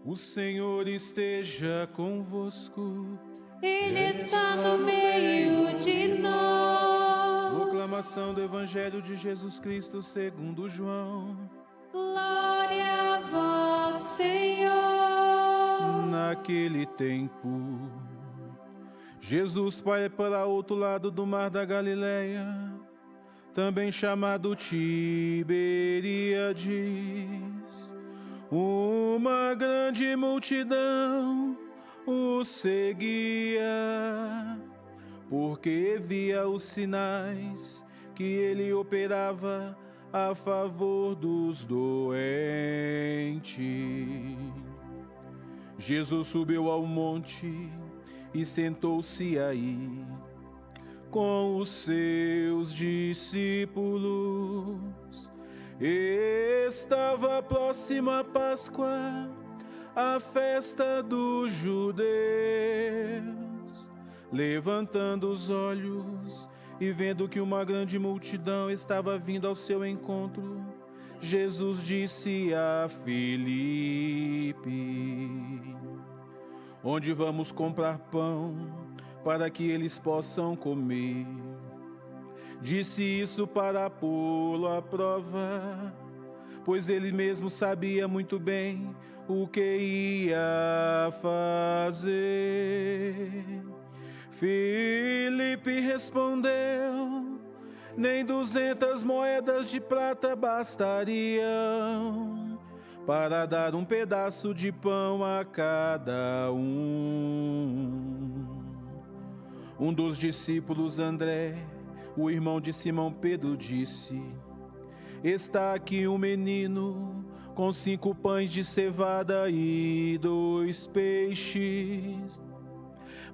O Senhor esteja convosco. Ele está no meio de nós. Proclamação do Evangelho de Jesus Cristo segundo João. Glória a vós, Senhor. Naquele tempo, Jesus foi para outro lado do mar da Galileia, também chamado Tiberíades. Uma grande multidão o seguia, porque via os sinais que ele operava a favor dos doentes. Jesus subiu ao monte e sentou-se aí com os seus discípulos. Estava próxima a Páscoa, a festa dos judeus. Levantando os olhos e vendo que uma grande multidão estava vindo ao seu encontro, Jesus disse a Filipe: onde vamos comprar pão para que eles possam comer? Disse isso para pô-lo à prova, pois ele mesmo sabia muito bem o que ia fazer. Filipe respondeu: nem 200 moedas de prata bastariam para dar um pedaço de pão a cada um. Um dos discípulos, André, o irmão de Simão Pedro, disse: está aqui um menino com 5 pães de cevada e 2 peixes.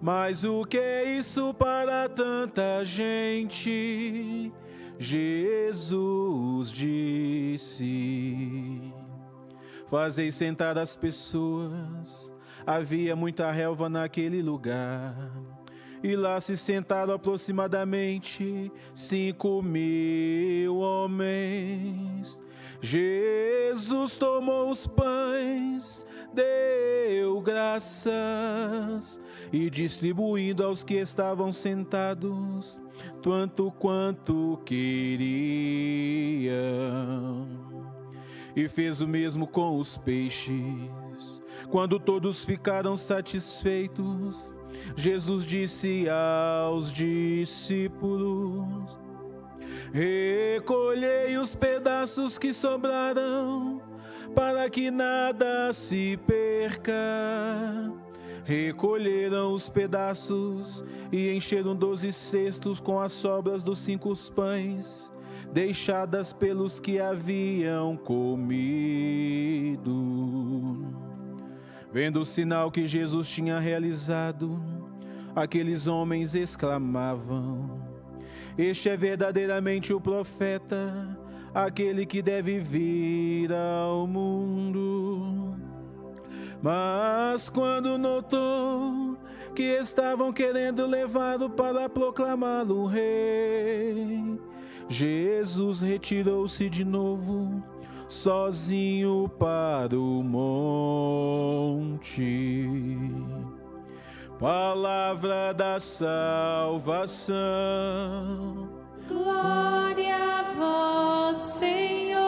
Mas o que é isso para tanta gente? Jesus disse: fazei sentar as pessoas. Havia muita relva naquele lugar, e lá se sentaram aproximadamente 5.000 homens. Jesus tomou os pães, deu graças e distribuindo aos que estavam sentados, tanto quanto queriam. E fez o mesmo com os peixes. Quando todos ficaram satisfeitos, Jesus disse aos discípulos: recolhei os pedaços que sobraram, para que nada se perca. Recolheram os pedaços e encheram 12 cestos com as sobras dos 5 pães, deixadas pelos que haviam comido. Vendo o sinal que Jesus tinha realizado, aqueles homens exclamavam: este é verdadeiramente o profeta, aquele que deve vir ao mundo. Mas quando notou que estavam querendo levá-lo para proclamá-lo rei, Jesus retirou-se de novo, sozinho para o monte. Palavra da salvação. Glória a vós, Senhor.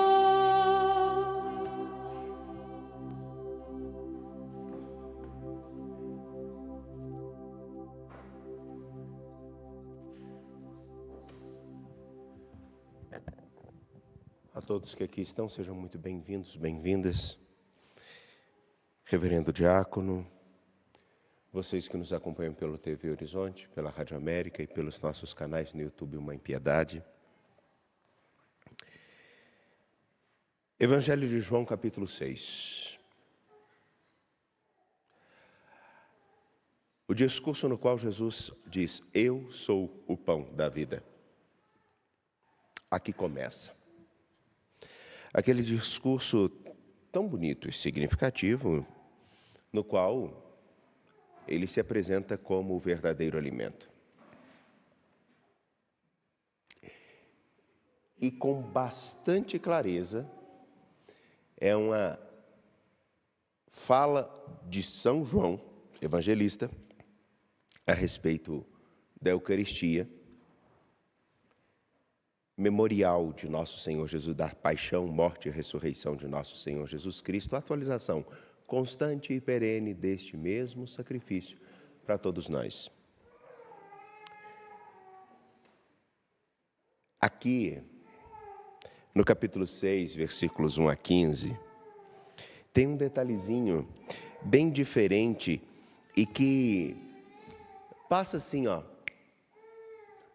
A todos que aqui estão, sejam muito bem-vindos, bem-vindas. Reverendo Diácono, vocês que nos acompanham pelo TV Horizonte, pela Rádio América e pelos nossos canais no YouTube Mãe Piedade. Evangelho de João, capítulo 6. O discurso no qual Jesus diz: eu sou o pão da vida. Aqui começa. Aquele discurso tão bonito e significativo, no qual ele se apresenta como o verdadeiro alimento. E com bastante clareza, é uma fala de São João, evangelista, a respeito da Eucaristia, memorial de nosso Senhor Jesus, da paixão, morte e ressurreição de nosso Senhor Jesus Cristo, atualização constante e perene deste mesmo sacrifício para todos nós. Aqui, no capítulo 6, versículos 1 a 15, tem um detalhezinho bem diferente e que passa assim,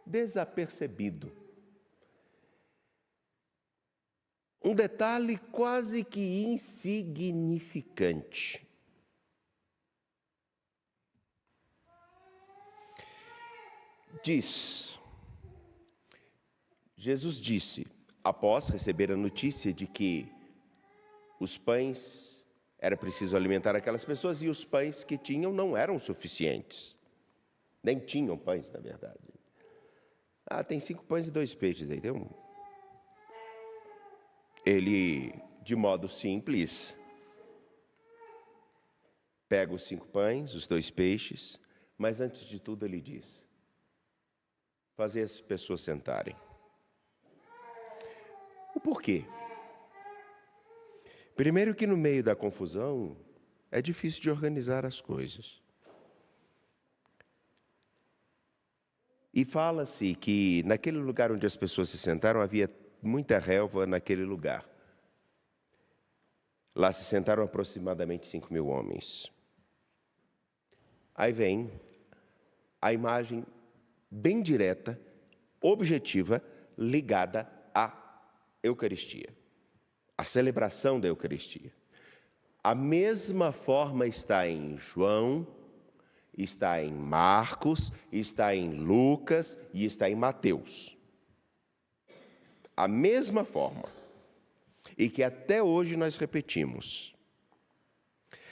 desapercebido. Um detalhe quase que insignificante. Jesus disse, após receber a notícia de que os pães, era preciso alimentar aquelas pessoas, e os pães que tinham não eram suficientes. Nem tinham pães, na verdade. Tem 5 pães e 2 peixes aí, tem um. Ele, de modo simples, pega os 5 pães, os 2 peixes, mas antes de tudo ele diz, fazer as pessoas sentarem. O porquê? Primeiro que no meio da confusão, é difícil de organizar as coisas. E fala-se que naquele lugar onde as pessoas se sentaram, havia muita relva naquele lugar. Lá se sentaram aproximadamente 5.000 homens. Aí vem a imagem bem direta, objetiva, ligada à Eucaristia, à celebração da Eucaristia. A mesma forma está em João, está em Marcos, está em Lucas e está em Mateus. A mesma forma, e que até hoje nós repetimos.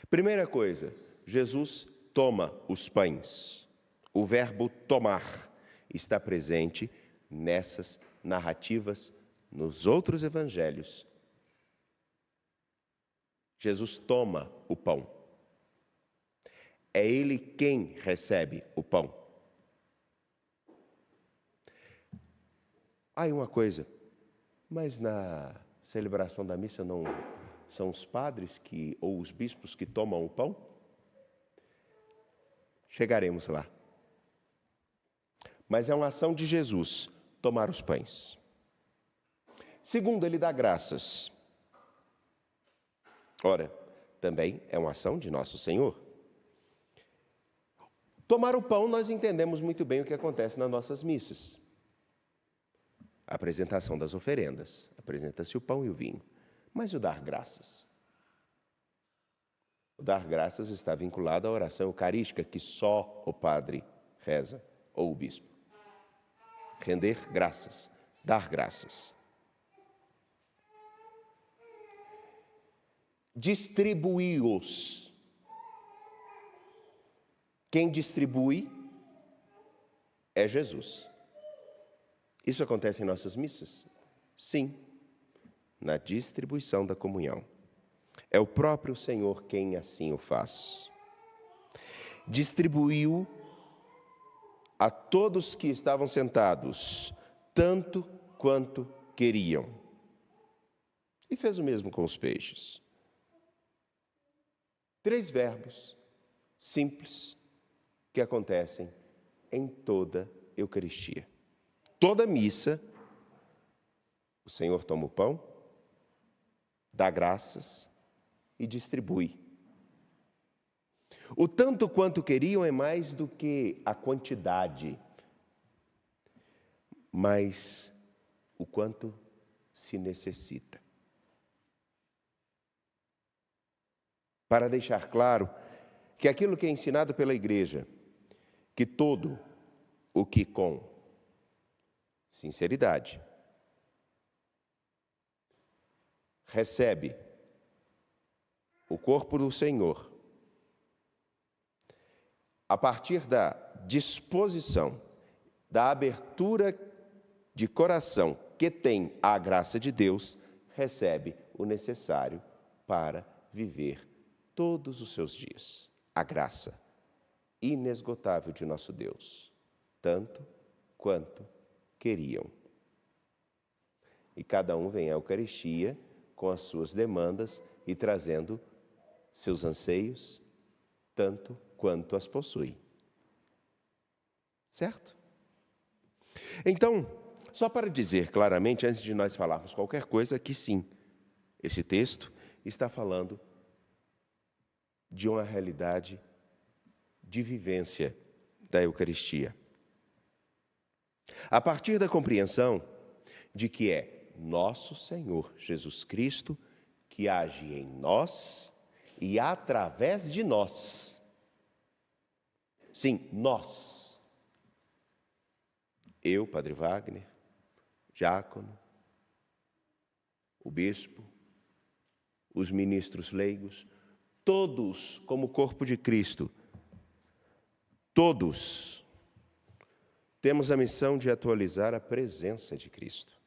Primeira coisa, Jesus toma os pães. O verbo tomar está presente nessas narrativas, nos outros evangelhos. Jesus toma o pão. É Ele quem recebe o pão. Aí uma coisa, mas na celebração da missa não são os padres ou os bispos que tomam o pão? Chegaremos lá. Mas é uma ação de Jesus, tomar os pães. Segundo, ele dá graças. Ora, também é uma ação de nosso Senhor. Tomar o pão, nós entendemos muito bem o que acontece nas nossas missas. A apresentação das oferendas, apresenta-se o pão e o vinho. Mas o dar graças? O dar graças está vinculado à oração eucarística que só o padre reza, ou o bispo. Render graças, dar graças. Distribuí-os. Quem distribui é Jesus. Isso acontece em nossas missas? Sim, na distribuição da comunhão. É o próprio Senhor quem assim o faz. Distribuiu a todos que estavam sentados, tanto quanto queriam. E fez o mesmo com os peixes. 3 verbos simples que acontecem em toda Eucaristia. Toda missa, o Senhor toma o pão, dá graças e distribui. O tanto quanto queriam é mais do que a quantidade, mas o quanto se necessita. Para deixar claro que aquilo que é ensinado pela Igreja, que todo o que com sinceridade recebe o corpo do Senhor, a partir da disposição, da abertura de coração que tem a graça de Deus, recebe o necessário para viver todos os seus dias a graça inesgotável de nosso Deus, tanto quanto queriam. E cada um vem à Eucaristia com as suas demandas e trazendo seus anseios, tanto quanto as possui. Certo? Então, só para dizer claramente, antes de nós falarmos qualquer coisa, que sim, esse texto está falando de uma realidade de vivência da Eucaristia. A partir da compreensão de que é nosso Senhor Jesus Cristo que age em nós e através de nós. Sim, nós. Eu, Padre Wagner, diácono, o bispo, os ministros leigos, todos como corpo de Cristo, todos temos a missão de atualizar a presença de Cristo,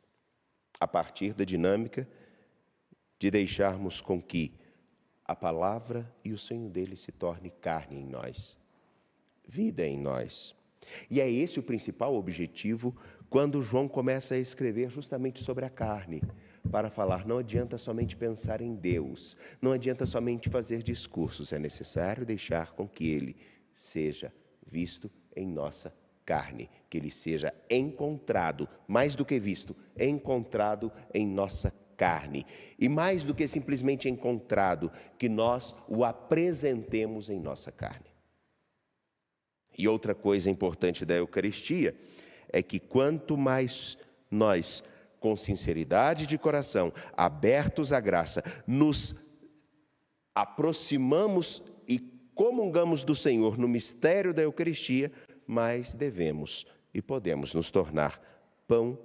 a partir da dinâmica de deixarmos com que a palavra e o sonho dele se torne carne em nós, vida em nós. E é esse o principal objetivo quando João começa a escrever justamente sobre a carne, para falar, não adianta somente pensar em Deus, não adianta somente fazer discursos, é necessário deixar com que ele seja visto em nossa carne, que ele seja encontrado, mais do que visto, encontrado em nossa carne. E mais do que simplesmente encontrado, que nós o apresentemos em nossa carne. E outra coisa importante da Eucaristia é que quanto mais nós, com sinceridade de coração, abertos à graça, nos aproximamos e comungamos do Senhor no mistério da Eucaristia, mais devemos e podemos nos tornar pão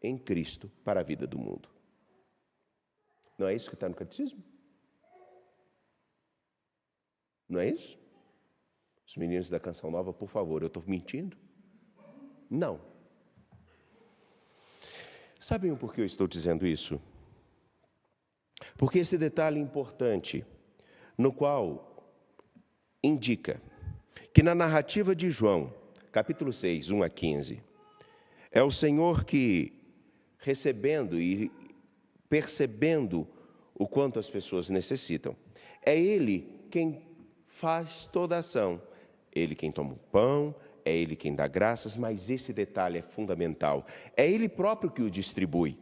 em Cristo para a vida do mundo. Não é isso que está no catecismo? Não é isso? Os meninos da Canção Nova, por favor, eu estou mentindo? Não. Sabem o porquê eu estou dizendo isso? Porque esse detalhe importante, no qual indica que na narrativa de João, capítulo 6, 1 a 15, é o Senhor que, recebendo e percebendo o quanto as pessoas necessitam, é Ele quem faz toda a ação. Ele quem toma o pão, é Ele quem dá graças, mas esse detalhe é fundamental. É Ele próprio que o distribui.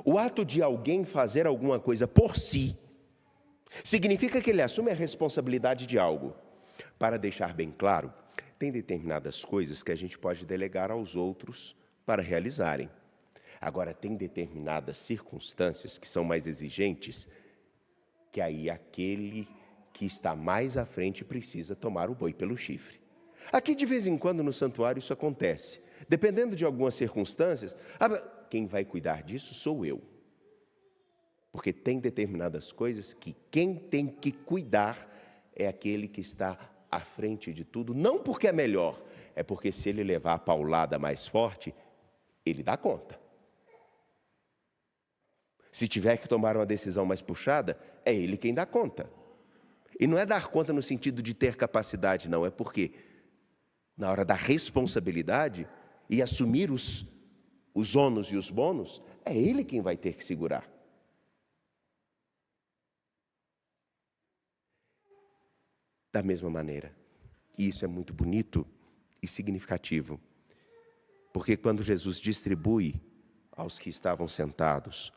O ato de alguém fazer alguma coisa por si, significa que ele assume a responsabilidade de algo. Para deixar bem claro, tem determinadas coisas que a gente pode delegar aos outros para realizarem. Agora, tem determinadas circunstâncias que são mais exigentes, que aí aquele que está mais à frente precisa tomar o boi pelo chifre. Aqui, de vez em quando, no santuário, isso acontece. Dependendo de algumas circunstâncias, quem vai cuidar disso sou eu. Porque tem determinadas coisas que quem tem que cuidar é aquele que está à frente de tudo, não porque é melhor, é porque se ele levar a paulada mais forte, ele dá conta. Se tiver que tomar uma decisão mais puxada, é ele quem dá conta. E não é dar conta no sentido de ter capacidade, não, é porque na hora da responsabilidade e assumir os ônus e os bônus, é ele quem vai ter que segurar. Da mesma maneira, e isso é muito bonito e significativo, porque quando Jesus distribui aos que estavam sentados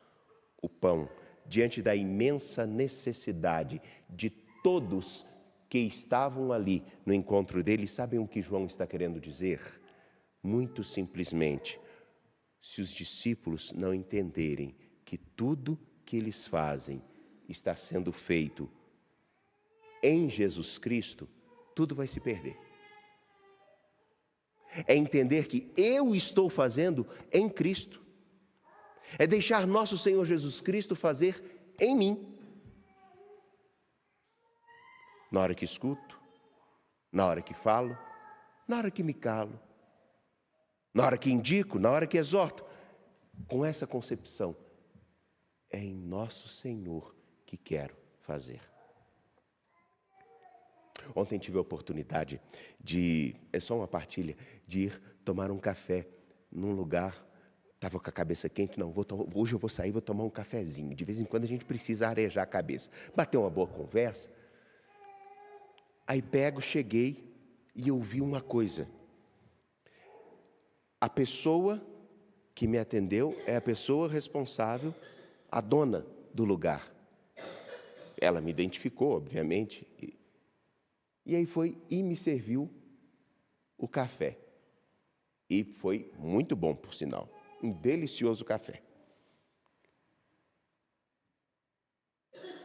o pão, diante da imensa necessidade de todos que estavam ali no encontro dele, sabem o que João está querendo dizer? Muito simplesmente, se os discípulos não entenderem que tudo que eles fazem está sendo feito em Jesus Cristo, tudo vai se perder. É entender que eu estou fazendo em Cristo. É deixar nosso Senhor Jesus Cristo fazer em mim. Na hora que escuto, na hora que falo, na hora que me calo, na hora que indico, na hora que exorto. Com essa concepção, é em nosso Senhor que quero fazer. Ontem tive a oportunidade de, é só uma partilha, de ir tomar um café num lugar. Estava com a cabeça quente, não, hoje eu vou sair, vou tomar um cafezinho. De vez em quando a gente precisa arejar a cabeça. Bater uma boa conversa. Aí cheguei e ouvi uma coisa. A pessoa que me atendeu é a pessoa responsável, a dona do lugar. Ela me identificou, obviamente. E aí foi e me serviu o café. E foi muito bom, por sinal. Um delicioso café.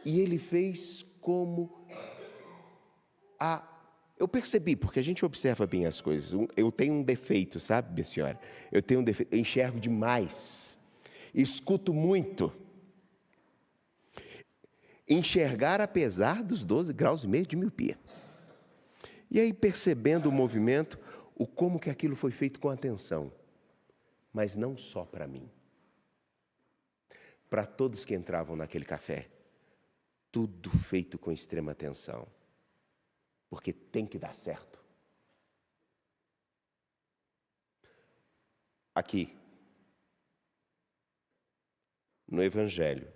E ele fez como eu percebi, porque a gente observa bem as coisas. Eu tenho um defeito, sabe, minha senhora? Eu tenho um defeito, eu enxergo demais. Escuto muito. Enxergar apesar dos 12,5 graus de miopia. E aí, percebendo o movimento, como que aquilo foi feito com atenção. Mas não só para mim. Para todos que entravam naquele café. Tudo feito com extrema atenção. Porque tem que dar certo. Aqui, no Evangelho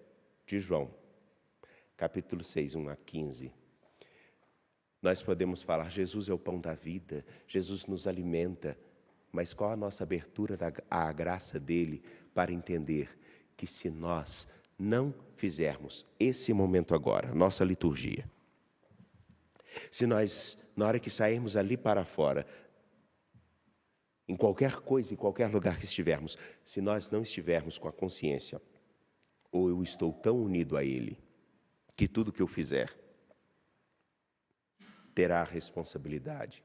de João, capítulo 6, 1 a 15, nós podemos falar, Jesus é o pão da vida, Jesus nos alimenta, mas qual a nossa abertura à graça dele para entender que se nós não fizermos esse momento agora, nossa liturgia, se nós, na hora que sairmos ali para fora, em qualquer coisa, em qualquer lugar que estivermos, se nós não estivermos com a consciência, ou eu estou tão unido a Ele, que tudo que eu fizer terá a responsabilidade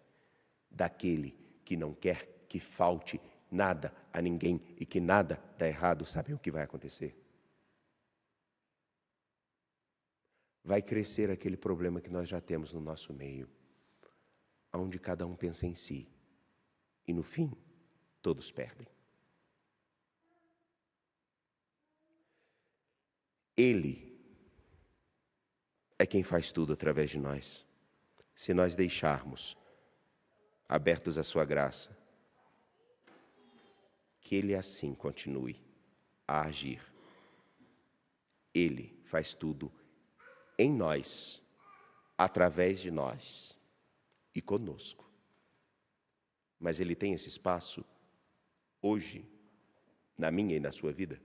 daquele que não quer que falte nada a ninguém e que nada dá errado, sabe o que vai acontecer? Vai crescer aquele problema que nós já temos no nosso meio, onde cada um pensa em si, e no fim, todos perdem. Ele é quem faz tudo através de nós, se nós deixarmos abertos à sua graça, que Ele assim continue a agir. Ele faz tudo em nós, através de nós e conosco. Mas Ele tem esse espaço hoje, na minha e na sua vida?